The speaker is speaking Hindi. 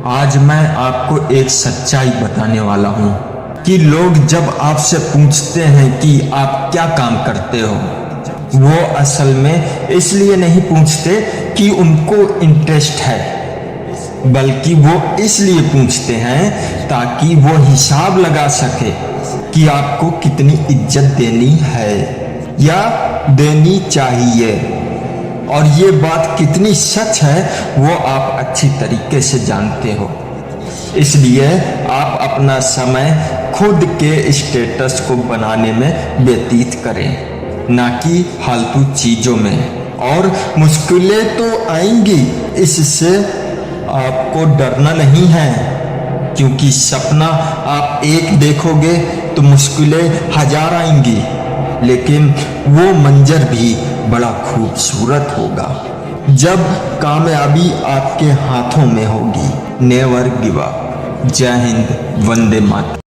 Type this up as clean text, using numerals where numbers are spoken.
आज मैं आपको एक सच्चाई बताने वाला हूँ कि लोग जब आपसे पूछते हैं कि आप क्या काम करते हो, वो असल में इसलिए नहीं पूछते कि उनको इंटरेस्ट है, बल्कि वो इसलिए पूछते हैं ताकि वो हिसाब लगा सके कि आपको कितनी इज्जत देनी है या देनी चाहिए। और ये बात कितनी सच है वो आप अच्छी तरीके से जानते हो। इसलिए आप अपना समय खुद के स्टेटस को बनाने में व्यतीत करें, ना कि फालतू चीज़ों में। और मुश्किलें तो आएंगी, इससे आपको डरना नहीं है, क्योंकि सपना आप एक देखोगे तो मुश्किलें हजार आएंगी, लेकिन वो मंजर भी बड़ा खूबसूरत होगा जब कामयाबी आपके हाथों में होगी। Never give up. जय हिंद, वंदे मातरम।